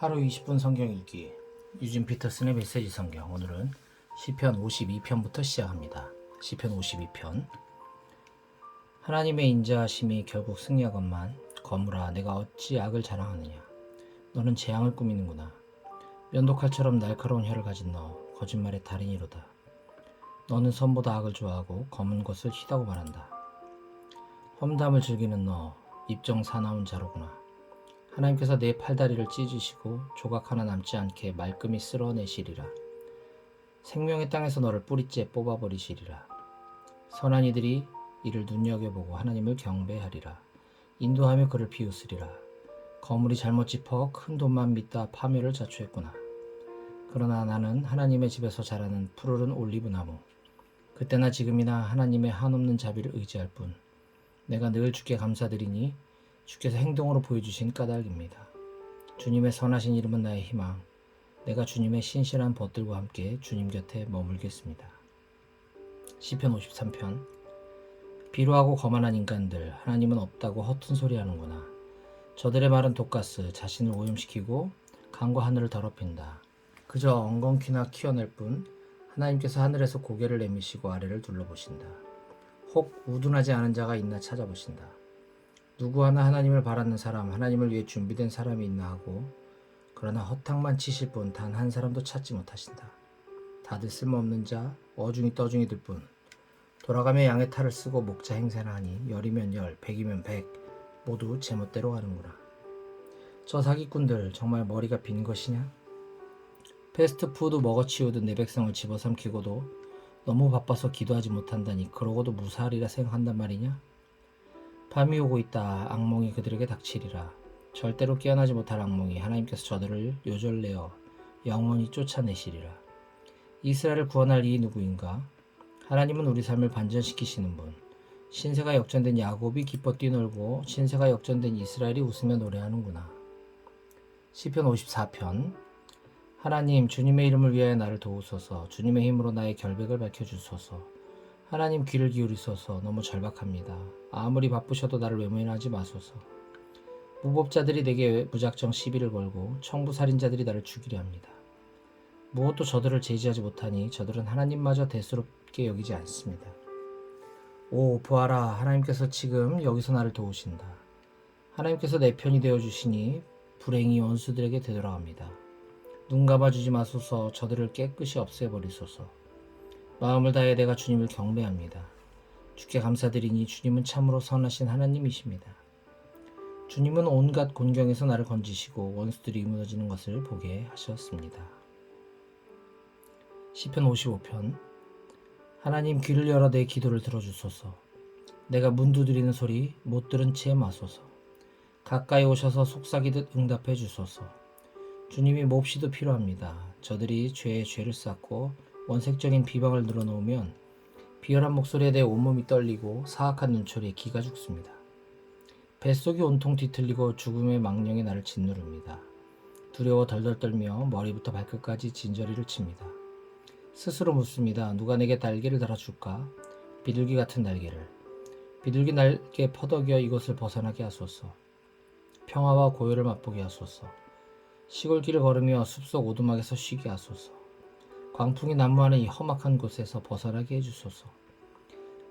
하루 20분 성경 읽기 유진 피터슨의 메시지 성경. 오늘은 시편 52편부터 시작합니다. 시편 52편. 하나님의 인자하심이 결국 승리하건만 거물아 내가 어찌 악을 자랑하느냐. 너는 재앙을 꾸미는구나. 면도칼처럼 날카로운 혀를 가진 너 거짓말의 달인이로다. 너는 선보다 악을 좋아하고 검은 것을 희다고 말한다. 험담을 즐기는 너 입정 사나운 자로구나. 하나님께서 내 팔다리를 찢으시고 조각 하나 남지 않게 말끔히 쓸어내시리라. 생명의 땅에서 너를 뿌리째 뽑아버리시리라. 선한 이들이 이를 눈여겨보고 하나님을 경배하리라. 인도하며 그를 비웃으리라. 거물이 잘못 짚어 큰 돈만 믿다 파멸을 자초했구나. 그러나 나는 하나님의 집에서 자라는 푸르른 올리브나무, 그때나 지금이나 하나님의 한없는 자비를 의지할 뿐 내가 늘 주께 감사드리니 주께서 행동으로 보여주신 까닭입니다. 주님의 선하신 이름은 나의 희망. 내가 주님의 신실한 벗들과 함께 주님 곁에 머물겠습니다. 시편 53편. 비루하고 거만한 인간들, 하나님은 없다고 허튼 소리 하는구나. 저들의 말은 독가스, 자신을 오염시키고 강과 하늘을 더럽힌다. 그저 엉겅퀴나 키워낼 뿐 하나님께서 하늘에서 고개를 내미시고 아래를 둘러보신다. 혹 우둔하지 않은 자가 있나 찾아보신다. 누구 하나 하나님을 바라는 사람, 하나님을 위해 준비된 사람이 있나 하고, 그러나 허탕만 치실 분 단 한 사람도 찾지 못하신다. 다들 쓸모없는 자, 어중이 떠중이들 뿐. 돌아가며 양의 탈을 쓰고 목자 행세나 하니 열이면 열, 백이면 백, 모두 제멋대로 가는구나. 저 사기꾼들 정말 머리가 빈 것이냐? 패스트푸드 먹어치우듯 내 백성을 집어삼키고도 너무 바빠서 기도하지 못한다니 그러고도 무사하리라 생각한단 말이냐? 밤이 오고 있다. 악몽이 그들에게 닥치리라. 절대로 깨어나지 못할 악몽이 하나님께서 저들을 요절내어 영원히 쫓아내시리라. 이스라엘을 구원할 이 누구인가? 하나님은 우리 삶을 반전시키시는 분. 신세가 역전된 야곱이 기뻐 뛰놀고 신세가 역전된 이스라엘이 웃으며 노래하는구나. 시편 54편. 하나님, 주님의 이름을 위하여 나를 도우소서. 주님의 힘으로 나의 결백을 밝혀주소서. 하나님 귀를 기울이소서. 너무 절박합니다. 아무리 바쁘셔도 나를 외면하지 마소서. 무법자들이 내게 무작정 시비를 걸고 청부살인자들이 나를 죽이려 합니다. 무엇도 저들을 제지하지 못하니 저들은 하나님마저 대수롭게 여기지 않습니다. 오, 보아라. 하나님께서 지금 여기서 나를 도우신다. 하나님께서 내 편이 되어주시니 불행이 원수들에게 되돌아갑니다. 눈 감아주지 마소서. 저들을 깨끗이 없애버리소서. 마음을 다해 내가 주님을 경배합니다. 주께 감사드리니 주님은 참으로 선하신 하나님이십니다. 주님은 온갖 곤경에서 나를 건지시고 원수들이 무너지는 것을 보게 하셨습니다. 시편 55편. 하나님 귀를 열어 내 기도를 들어주소서. 내가 문 두드리는 소리 못 들은 채 마소서. 가까이 오셔서 속삭이듯 응답해 주소서. 주님이 몹시도 필요합니다. 저들이 죄에 죄를 쌓고 원색적인 비방을 늘어놓으면 비열한 목소리에 내 온몸이 떨리고 사악한 눈초리에 기가 죽습니다. 뱃속이 온통 뒤틀리고 죽음의 망령이 나를 짓누릅니다. 두려워 덜덜 떨며 머리부터 발끝까지 진저리를 칩니다. 스스로 묻습니다. 누가 내게 날개를 달아줄까? 비둘기 같은 날개를. 비둘기 날개 퍼덕여 이곳을 벗어나게 하소서. 평화와 고요를 맛보게 하소서. 시골길을 걸으며 숲속 오두막에서 쉬게 하소서. 광풍이 난무하는 이 험악한 곳에서 벗어나게 해주소서.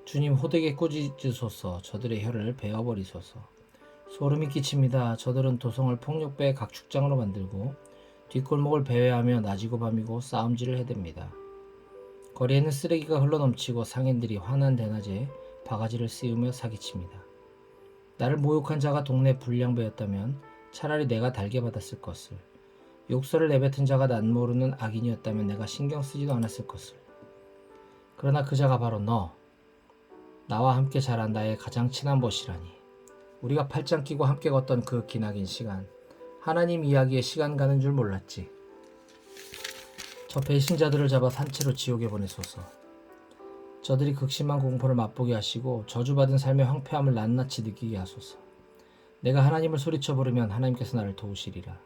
주님, 호되게 꾸짖으소서. 저들의 혀를 베어버리소서. 소름이 끼칩니다. 저들은 도성을 폭력배의 각축장으로 만들고 뒷골목을 배회하며 낮이고 밤이고 싸움질을 해댑니다. 거리에는 쓰레기가 흘러넘치고 상인들이 환한 대낮에 바가지를 씌우며 사기칩니다. 나를 모욕한 자가 동네 불량배였다면 차라리 내가 달게 받았을 것을. 욕설을 내뱉은 자가 난 모르는 악인이었다면 내가 신경 쓰지도 않았을 것을. 그러나 그 자가 바로 너, 나와 함께 자란 나의 가장 친한 벗이라니. 우리가 팔짱 끼고 함께 걷던 그 기나긴 시간, 하나님 이야기에 시간 가는 줄 몰랐지. 저 배신자들을 잡아 산채로 지옥에 보내소서. 저들이 극심한 공포를 맛보게 하시고 저주받은 삶의 황폐함을 낱낱이 느끼게 하소서. 내가 하나님을 소리쳐 부르면 하나님께서 나를 도우시리라.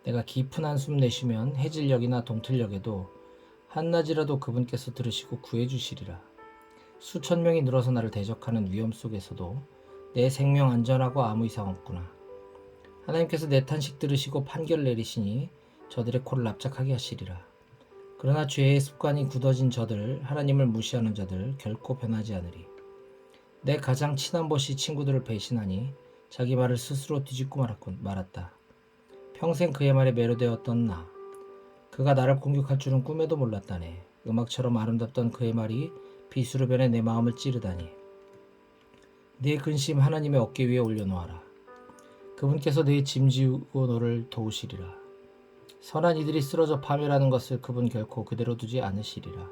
내가 깊은 한숨 내쉬면 해질녘이나 동틀녘에도 한낮이라도 그분께서 들으시고 구해주시리라. 수천 명이 늘어서 나를 대적하는 위험 속에서도 내 생명 안전하고 아무 이상 없구나. 하나님께서 내 탄식 들으시고 판결 내리시니 저들의 코를 납작하게 하시리라. 그러나 죄의 습관이 굳어진 저들, 하나님을 무시하는 자들 결코 변하지 않으리. 내 가장 친한 벗이 친구들을 배신하니 자기 말을 스스로 뒤집고 말았다. 평생 그의 말에 매료되었던 나. 그가 나를 공격할 줄은 꿈에도 몰랐다네. 음악처럼 아름답던 그의 말이 비수로 변해 내 마음을 찌르다니. 네 근심 하나님의 어깨 위에 올려놓아라. 그분께서 네 짐 지우고 너를 도우시리라. 선한 이들이 쓰러져 파멸하는 것을 그분 결코 그대로 두지 않으시리라.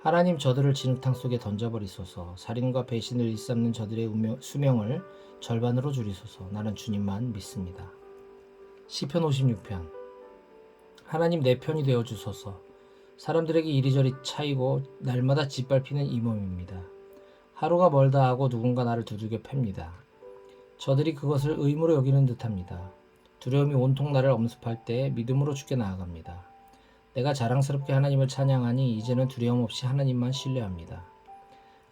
하나님 저들을 진흙탕 속에 던져버리소서. 살인과 배신을 일삼는 저들의 수명을 절반으로 줄이소서. 나는 주님만 믿습니다. 시편 56편. 하나님 내 편이 되어주소서. 사람들에게 이리저리 차이고 날마다 짓밟히는 이 몸입니다. 하루가 멀다 하고 누군가 나를 두들겨 팹니다. 저들이 그것을 의무로 여기는 듯합니다. 두려움이 온통 나를 엄습할 때 믿음으로 주께 나아갑니다. 내가 자랑스럽게 하나님을 찬양하니 이제는 두려움 없이 하나님만 신뢰합니다.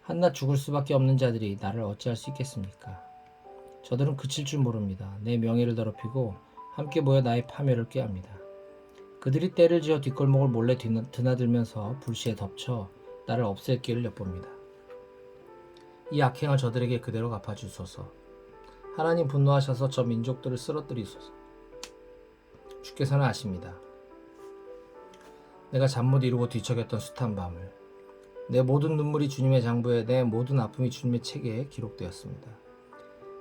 한낱 죽을 수밖에 없는 자들이 나를 어찌할 수 있겠습니까? 저들은 그칠 줄 모릅니다. 내 명예를 더럽히고 함께 모여 나의 파멸을 꾀합니다. 그들이 때를 지어 뒷골목을 몰래 드나들면서 불시에 덮쳐 나를 없앨 길을 엿봅니다. 이 악행을 저들에게 그대로 갚아주소서. 하나님 분노하셔서 저 민족들을 쓰러뜨리소서. 주께서는 아십니다. 내가 잠 못 이루고 뒤척였던 숱한 밤을. 내 모든 눈물이 주님의 장부에, 내 모든 아픔이 주님의 책에 기록되었습니다.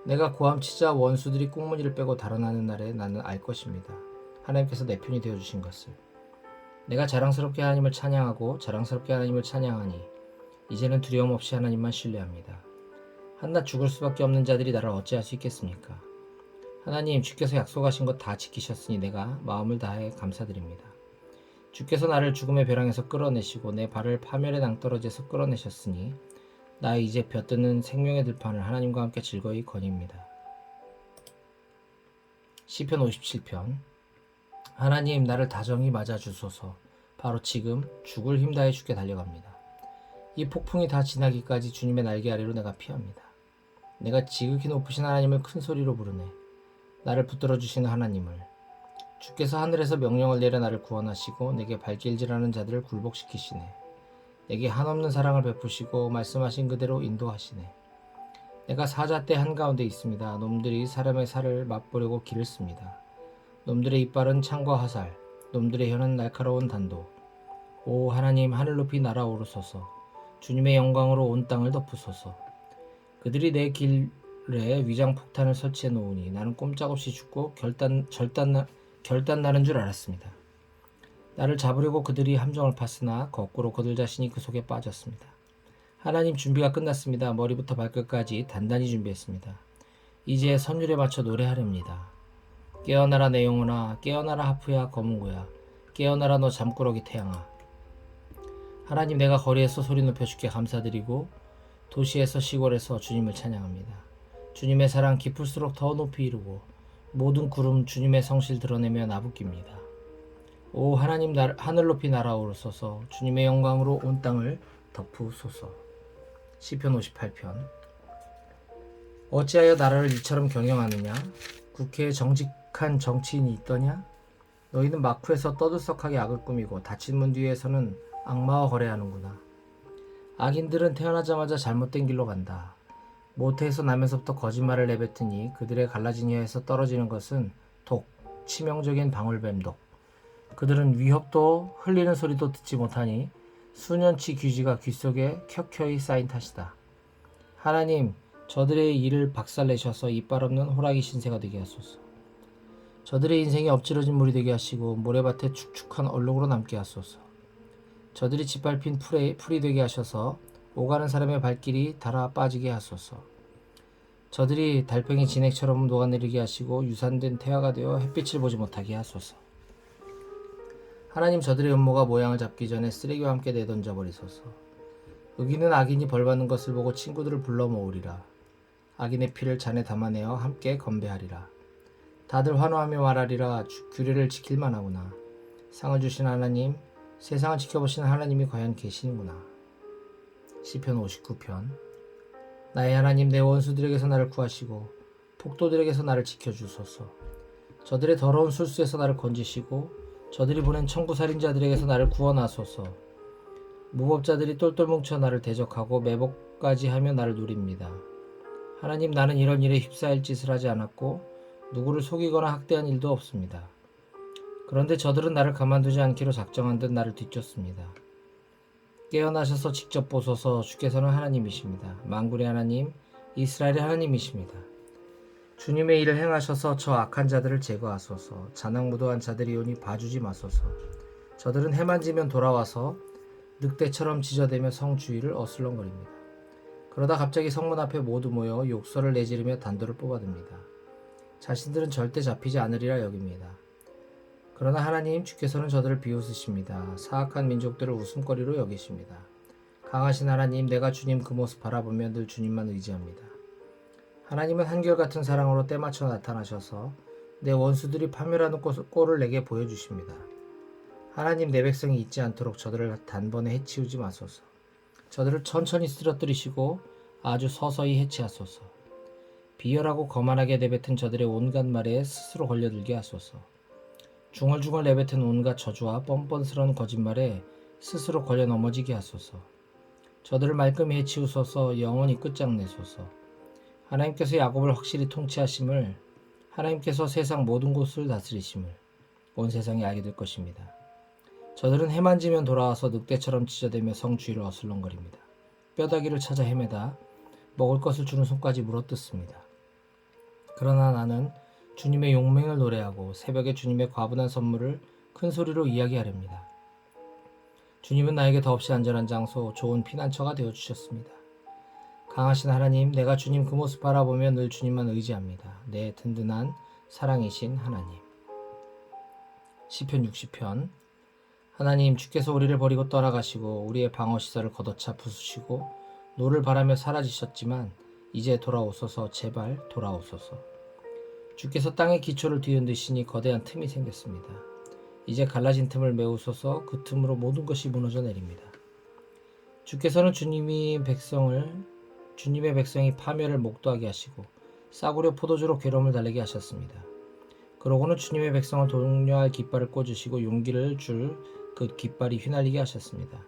내가 고함치자 원수들이 꽁무니를 빼고 달아나는 날에 나는 알 것입니다. 하나님께서 내 편이 되어주신 것을. 내가 자랑스럽게 하나님을 찬양하고 자랑스럽게 하나님을 찬양하니 이제는 두려움 없이 하나님만 신뢰합니다. 한낱 죽을 수밖에 없는 자들이 나를 어찌할 수 있겠습니까? 하나님, 주께서 약속하신 것 다 지키셨으니 내가 마음을 다해 감사드립니다. 주께서 나를 죽음의 벼랑에서 끌어내시고 내 발을 파멸의 낭떠러지에서 끌어내셨으니 나 이제 벼뜨는 생명의 들판을 하나님과 함께 즐거이 거닙니다. 시편 57편. 하나님, 나를 다정히 맞아주소서. 바로 지금 죽을 힘 다해 주께 달려갑니다. 이 폭풍이 다 지나기까지 주님의 날개 아래로 내가 피합니다. 내가 지극히 높으신 하나님을 큰 소리로 부르네. 나를 붙들어 주시는 하나님을. 주께서 하늘에서 명령을 내려 나를 구원하시고 내게 발길질하는 자들을 굴복시키시네. 내게 한없는 사랑을 베푸시고 말씀하신 그대로 인도하시네. 내가 사자떼 한가운데 있습니다. 놈들이 사람의 살을 맛보려고 길을 씁니다. 놈들의 이빨은 창과 화살, 놈들의 혀는 날카로운 단도. 오 하나님, 하늘 높이 날아오르소서. 주님의 영광으로 온 땅을 덮으소서. 그들이 내 길에 위장폭탄을 설치해 놓으니 나는 꼼짝없이 죽고 결단 나는 줄 알았습니다. 나를 잡으려고 그들이 함정을 팠으나 거꾸로 그들 자신이 그 속에 빠졌습니다. 하나님, 준비가 끝났습니다. 머리부터 발끝까지 단단히 준비했습니다. 이제 선율에 맞춰 노래하렵니다. 깨어나라 내 영혼아, 깨어나라 하프야 검은고야, 깨어나라 너 잠꾸러기 태양아. 하나님, 내가 거리에서 소리 높여 주께 감사드리고 도시에서 시골에서 주님을 찬양합니다. 주님의 사랑 깊을수록 더 높이 이루고 모든 구름 주님의 성실 드러내며 나부깁니다. 오 하나님, 하늘 높이 날아오르소서. 주님의 영광으로 온 땅을 덮으소서. 시편 58편. 어찌하여 나라를 이처럼 경영하느냐? 국회에 정직한 정치인이 있더냐? 너희는 마쿠에서 떠들썩하게 악을 꾸미고 닫힌 문 뒤에서는 악마와 거래하는구나. 악인들은 태어나자마자 잘못된 길로 간다. 모태에서 나면서부터 거짓말을 내뱉으니 그들의 갈라진 혀에서 떨어지는 것은 독, 치명적인 방울뱀독. 그들은 위협도 흘리는 소리도 듣지 못하니 수년치 귀지가 귀 속에 켜켜이 쌓인 탓이다. 하나님, 저들의 일을 박살내셔서 이빨 없는 호랑이 신세가 되게 하소서. 저들의 인생이 엎질러진 물이 되게 하시고 모래밭에 축축한 얼룩으로 남게 하소서. 저들이 짓밟힌 풀이 되게 하셔서 오가는 사람의 발길이 닳아 빠지게 하소서. 저들이 달팽이 진액처럼 녹아내리게 하시고 유산된 태화가 되어 햇빛을 보지 못하게 하소서. 하나님, 저들의 음모가 모양을 잡기 전에 쓰레기와 함께 내던져 버리소서. 의기는 악인이 벌받는 것을 보고 친구들을 불러 모으리라. 악인의 피를 잔에 담아내어 함께 건배하리라. 다들 환호하며 말하리라. 규례를 지킬 만하구나. 상을 주신 하나님, 세상을 지켜보시는 하나님이 과연 계시는구나. 시편 59편. 나의 하나님, 내 원수들에게서 나를 구하시고 폭도들에게서 나를 지켜주소서. 저들의 더러운 술수에서 나를 건지시고 저들이 보낸 청부살인자들에게서 나를 구원하소서. 무법자들이 똘똘 뭉쳐 나를 대적하고 매복까지 하며 나를 누립니다. 하나님, 나는 이런 일에 휩싸일 짓을 하지 않았고 누구를 속이거나 학대한 일도 없습니다. 그런데 저들은 나를 가만두지 않기로 작정한 듯 나를 뒤쫓습니다. 깨어나셔서 직접 보소서. 주께서는 하나님이십니다. 만군의 하나님, 이스라엘의 하나님이십니다. 주님의 일을 행하셔서 저 악한 자들을 제거하소서. 잔악무도한 자들이 오니 봐주지 마소서. 저들은 해만 지면 돌아와서 늑대처럼 지저대며 성 주위를 어슬렁거립니다. 그러다 갑자기 성문 앞에 모두 모여 욕설을 내지르며 단도를 뽑아듭니다. 자신들은 절대 잡히지 않으리라 여깁니다. 그러나 하나님, 주께서는 저들을 비웃으십니다. 사악한 민족들을 웃음거리로 여기십니다. 강하신 하나님, 내가 주님 그 모습 바라보며 늘 주님만 의지합니다. 하나님은 한결같은 사랑으로 때맞춰 나타나셔서 내 원수들이 파멸하는 꼴을 내게 보여주십니다. 하나님, 내 백성이 잊지 않도록 저들을 단번에 해치우지 마소서. 저들을 천천히 쓰러뜨리시고 아주 서서히 해치하소서. 비열하고 거만하게 내뱉은 저들의 온갖 말에 스스로 걸려들게 하소서. 중얼중얼 내뱉은 온갖 저주와 뻔뻔스러운 거짓말에 스스로 걸려 넘어지게 하소서. 저들을 말끔히 해치우소서. 영원히 끝장내소서. 하나님께서 야곱을 확실히 통치하심을, 하나님께서 세상 모든 곳을 다스리심을 온 세상이 알게 될 것입니다. 저들은 해만 지면 돌아와서 늑대처럼 찢어대며 성 주위를 어슬렁거립니다. 뼈다귀를 찾아 헤매다 먹을 것을 주는 손까지 물어뜯습니다. 그러나 나는 주님의 용맹을 노래하고 새벽에 주님의 과분한 선물을 큰 소리로 이야기하렵니다. 주님은 나에게 더없이 안전한 장소, 좋은 피난처가 되어주셨습니다. 강하신 하나님, 내가 주님 그 모습 바라보며 늘 주님만 의지합니다. 내 든든한 사랑이신 하나님. 시편 60편. 하나님, 주께서 우리를 버리고 떠나가시고 우리의 방어시설을 걷어차 부수시고 노를 바라며 사라지셨지만 이제 돌아오소서. 제발 돌아오소서. 주께서 땅의 기초를 뒤흔드시니 거대한 틈이 생겼습니다. 이제 갈라진 틈을 메우소서. 그 틈으로 모든 것이 무너져 내립니다. 주께서는 주님의 백성이 파멸을 목도하게 하시고 싸구려 포도주로 괴로움을 달래게 하셨습니다. 그러고는 주님의 백성을 독려할 깃발을 꽂으시고 용기를 줄 그 깃발이 휘날리게 하셨습니다.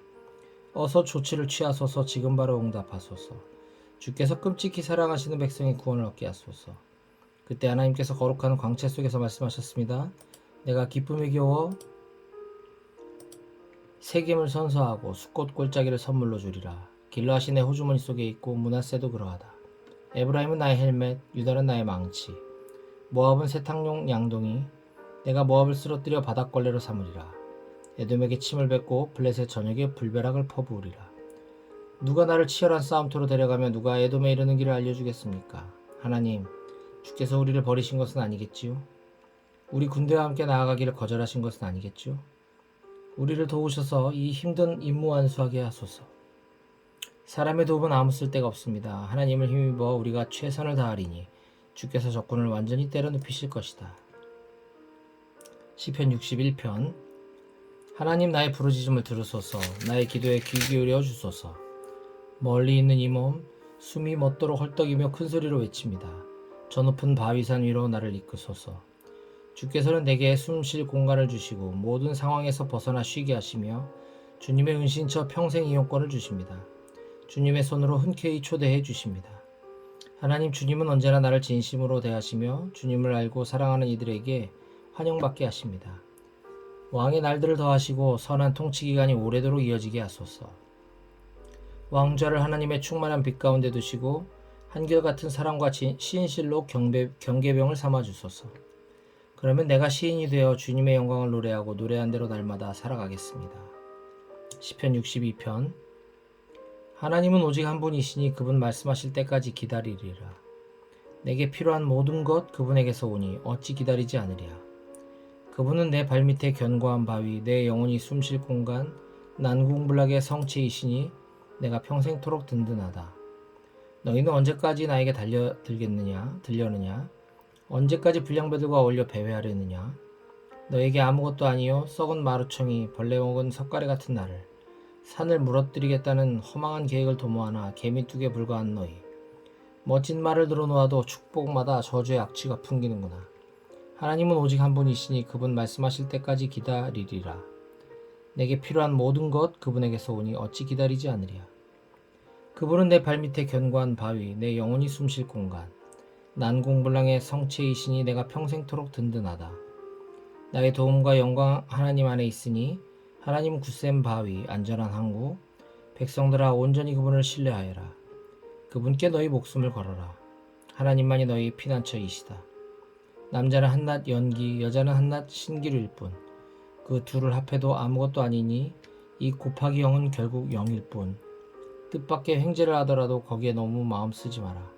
어서 조치를 취하소서. 지금 바로 응답하소서. 주께서 끔찍히 사랑하시는 백성의 구원을 얻게 하소서. 그때 하나님께서 거룩한 광채 속에서 말씀하셨습니다. 내가 기쁨에 겨워 세겜을 선서하고 숫꽃 골짜기를 선물로 주리라. 길르앗이 내 호주머니 속에 있고 므낫세도 그러하다. 에브라임은 나의 헬멧, 유다는 나의 망치, 모압은 세탁용 양동이, 내가 모압을 쓰러뜨려 바닥걸레로 삼으리라. 에돔에게 침을 뱉고 블레셋 전역에 불벼락을 퍼부으리라. 누가 나를 치열한 싸움터로 데려가며 누가 에돔에 이르는 길을 알려주겠습니까? 하나님, 주께서 우리를 버리신 것은 아니겠지요? 우리 군대와 함께 나아가기를 거절하신 것은 아니겠지요? 우리를 도우셔서 이 힘든 임무 완수하게 하소서. 사람의 도움은 아무 쓸데가 없습니다. 하나님을 힘입어 우리가 최선을 다하리니 주께서 적군을 완전히 때려눕히실 것이다. 시편 61편. 하나님, 나의 부르짖음을 들으소서. 나의 기도에 귀 기울여 주소서. 멀리 있는 이 몸 숨이 멎도록 헐떡이며 큰 소리로 외칩니다. 저 높은 바위산 위로 나를 이끄소서. 주께서는 내게 숨 쉴 공간을 주시고 모든 상황에서 벗어나 쉬게 하시며 주님의 은신처 평생 이용권을 주십니다. 주님의 손으로 흔쾌히 초대해 주십니다. 하나님, 주님은 언제나 나를 진심으로 대하시며 주님을 알고 사랑하는 이들에게 환영받게 하십니다. 왕의 날들을 더하시고 선한 통치기간이 오래도록 이어지게 하소서. 왕좌를 하나님의 충만한 빛 가운데 두시고 한결같은 사랑과 신실로 경계병을 삼아주소서. 그러면 내가 시인이 되어 주님의 영광을 노래하고 노래한 대로 날마다 살아가겠습니다. 시편 62편. 하나님은 오직 한 분이시니 그분 말씀하실 때까지 기다리리라. 내게 필요한 모든 것 그분에게서 오니 어찌 기다리지 않으랴. 그분은 내 발밑에 견고한 바위, 내 영혼이 숨쉴 공간, 난궁불락의 성체이시니 내가 평생토록 든든하다. 너희는 언제까지 나에게 들려느냐? 언제까지 불량배들과 어울려 배회하려느냐? 너에게 아무것도 아니요 썩은 마루청이 벌레 먹은 석가래 같은 나를, 산을 무너뜨리겠다는 허망한 계획을 도모하나 개미뚝에 불과한 너희. 멋진 말을 들어놓아도 축복마다 저주의 악취가 풍기는구나. 하나님은 오직 한 분이시니 그분 말씀하실 때까지 기다리리라. 내게 필요한 모든 것 그분에게서 오니 어찌 기다리지 않으랴. 그분은 내 발밑에 견고한 바위, 내 영혼이 숨쉴 공간. 난공불락의 성체이시니 내가 평생토록 든든하다. 나의 도움과 영광 하나님 안에 있으니 하나님은 굳센 바위, 안전한 항구. 백성들아 온전히 그분을 신뢰하여라. 그분께 너희 목숨을 걸어라. 하나님만이 너희 피난처이시다. 남자는 한낱 연기, 여자는 한낱 신기루일 뿐. 그 둘을 합해도 아무것도 아니니 이 곱하기 0은 결국 0일 뿐. 뜻밖의 횡재를 하더라도 거기에 너무 마음 쓰지 마라.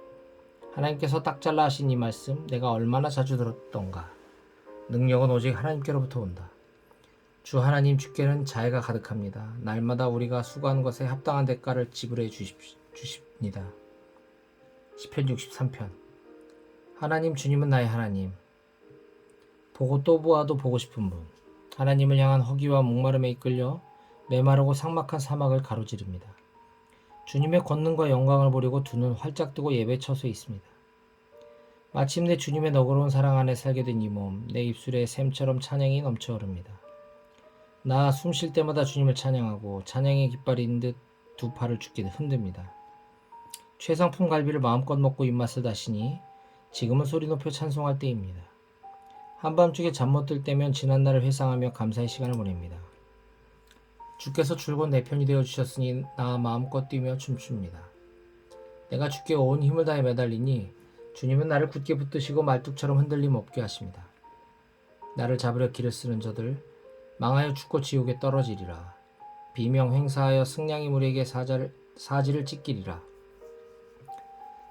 하나님께서 딱 잘라 하신 이 말씀 내가 얼마나 자주 들었던가. 능력은 오직 하나님께로부터 온다. 주 하나님 주께는 자애가 가득합니다. 날마다 우리가 수고한 것에 합당한 대가를 지불해 주십니다. 시편 63편. 하나님 주님은 나의 하나님. 보고 또 보아도 보고 싶은 분. 하나님을 향한 허기와 목마름에 이끌려 메마르고 삭막한 사막을 가로지릅니다. 주님의 권능과 영광을 보려고 두 눈 활짝 뜨고 예배 처소에 있습니다. 마침내 주님의 너그러운 사랑 안에 살게 된 이 몸, 내 입술에 샘처럼 찬양이 넘쳐 흐릅니다. 나 숨 쉴 때마다 주님을 찬양하고 찬양의 깃발인 듯 두 팔을 주께 흔듭니다. 최상품 갈비를 마음껏 먹고 입맛을 다시니 지금은 소리 높여 찬송할 때입니다. 한밤중에 잠 못 들 때면 지난날을 회상하며 감사의 시간을 보냅니다. 주께서 줄곧 내 편이 되어주셨으니 나 마음껏 뛰며 춤춥니다. 내가 주께 온 힘을 다해 매달리니 주님은 나를 굳게 붙드시고 말뚝처럼 흔들림 없게 하십니다. 나를 잡으려 길을 쓰는 저들 망하여 죽고 지옥에 떨어지리라. 비명 행사하여 승냥이 무리에게 사지를 찢기리라.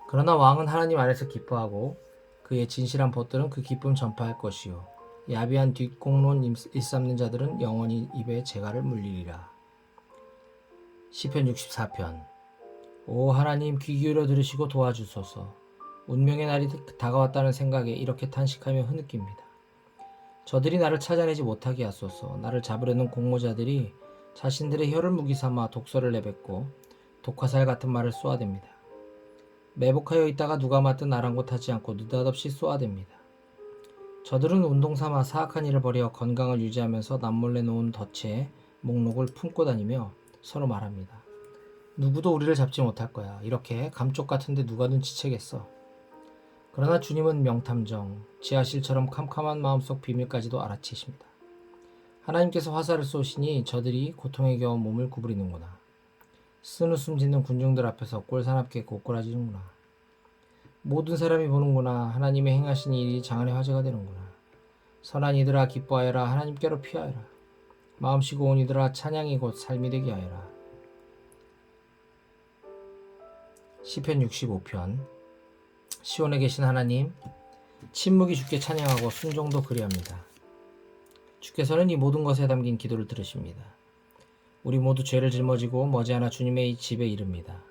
그러나 왕은 하나님 안에서 기뻐하고 그의 진실한 벗들은 그 기쁨 전파할 것이요 야비한 뒷공론 일삼는 자들은 영원히 입에 재갈을 물리리라. 시편 64편. 오 하나님 귀 기울여 들으시고 도와주소서. 운명의 날이 다가왔다는 생각에 이렇게 탄식하며 흐느낍니다. 저들이 나를 찾아내지 못하게 하소서. 나를 잡으려는 공모자들이 자신들의 혀를 무기 삼아 독설을 내뱉고 독화살 같은 말을 쏘아댑니다. 매복하여 있다가 누가 맞든 아랑곳하지 않고 느닷없이 쏘아댑니다. 저들은 운동 삼아 사악한 일을 벌여 건강을 유지하면서 남몰래 놓은 덫에 목록을 품고 다니며 서로 말합니다. 누구도 우리를 잡지 못할 거야. 이렇게 감쪽 같은데 누가 눈치채겠어. 그러나 주님은 명탐정, 지하실처럼 캄캄한 마음속 비밀까지도 알아채십니다. 하나님께서 화살을 쏘시니 저들이 고통에 겨워 몸을 구부리는구나. 쓴웃음 짓는 군중들 앞에서 꼴사납게 고꾸라지는구나. 모든 사람이 보는구나. 하나님의 행하신 일이 장안의 화제가 되는구나. 선한 이들아 기뻐하여라. 하나님께로 피하여라. 마음 쉬고 온 이들아 찬양이 곧 삶이 되게 하여라. 시편 65편. 시온에 계신 하나님, 침묵이 주께 찬양하고 순종도 그리합니다. 주께서는 이 모든 것에 담긴 기도를 들으십니다. 우리 모두 죄를 짊어지고 머지않아 주님의 집에 이릅니다.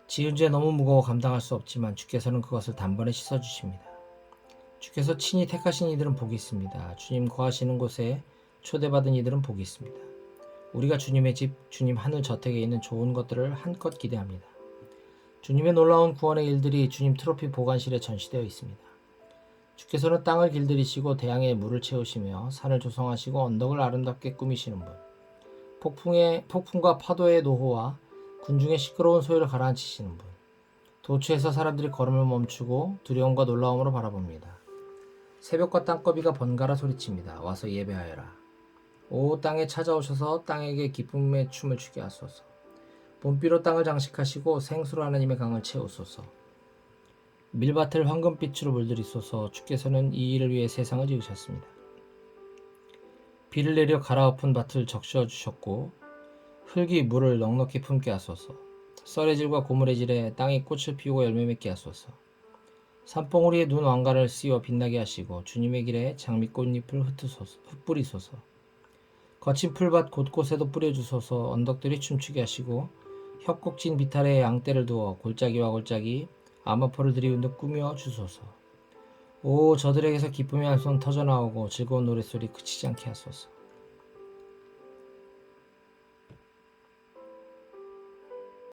지은 죄 너무 무거워 감당할 수 없지만 주께서는 그것을 단번에 씻어주십니다. 주께서 친히 택하신 이들은 복이 있습니다. 주님 거하시는 곳에 초대받은 이들은 복이 있습니다. 우리가 주님의 집, 주님 하늘 저택에 있는 좋은 것들을 한껏 기대합니다. 주님의 놀라운 구원의 일들이 주님 트로피 보관실에 전시되어 있습니다. 주께서는 땅을 길들이시고 대양에 물을 채우시며 산을 조성하시고 언덕을 아름답게 꾸미시는 분. 폭풍과 파도의 노호와 군중의 시끄러운 소리를 가라앉히시는 분. 도처에서 사람들이 걸음을 멈추고 두려움과 놀라움으로 바라봅니다. 새벽과 땅거비가 번갈아 소리칩니다. 와서 예배하여라. 오 땅에 찾아오셔서 땅에게 기쁨의 춤을 추게 하소서. 봄비로 땅을 장식하시고 생수로 하나님의 강을 채우소서. 밀밭을 황금빛으로 물들이소서. 주께서는 이 일을 위해 세상을 지으셨습니다. 비를 내려 갈아엎은 밭을 적셔 주셨고 흙이 물을 넉넉히 품게 하소서. 썰의 질과 고물의 질에 땅이 꽃을 피우고 열매 맺게 하소서. 산봉우리에 눈 왕관을 씌워 빛나게 하시고 주님의 길에 장미꽃잎을 흩뿌리소서. 거친 풀밭 곳곳에도 뿌려주소서. 언덕들이 춤추게 하시고 협곡진 비탈에 양떼를 두어 골짜기와 골짜기 아마포를 들이운 듯 꾸며 주소서. 오 저들에게서 기쁨의 한 손 터져나오고 즐거운 노랫소리 그치지 않게 하소서.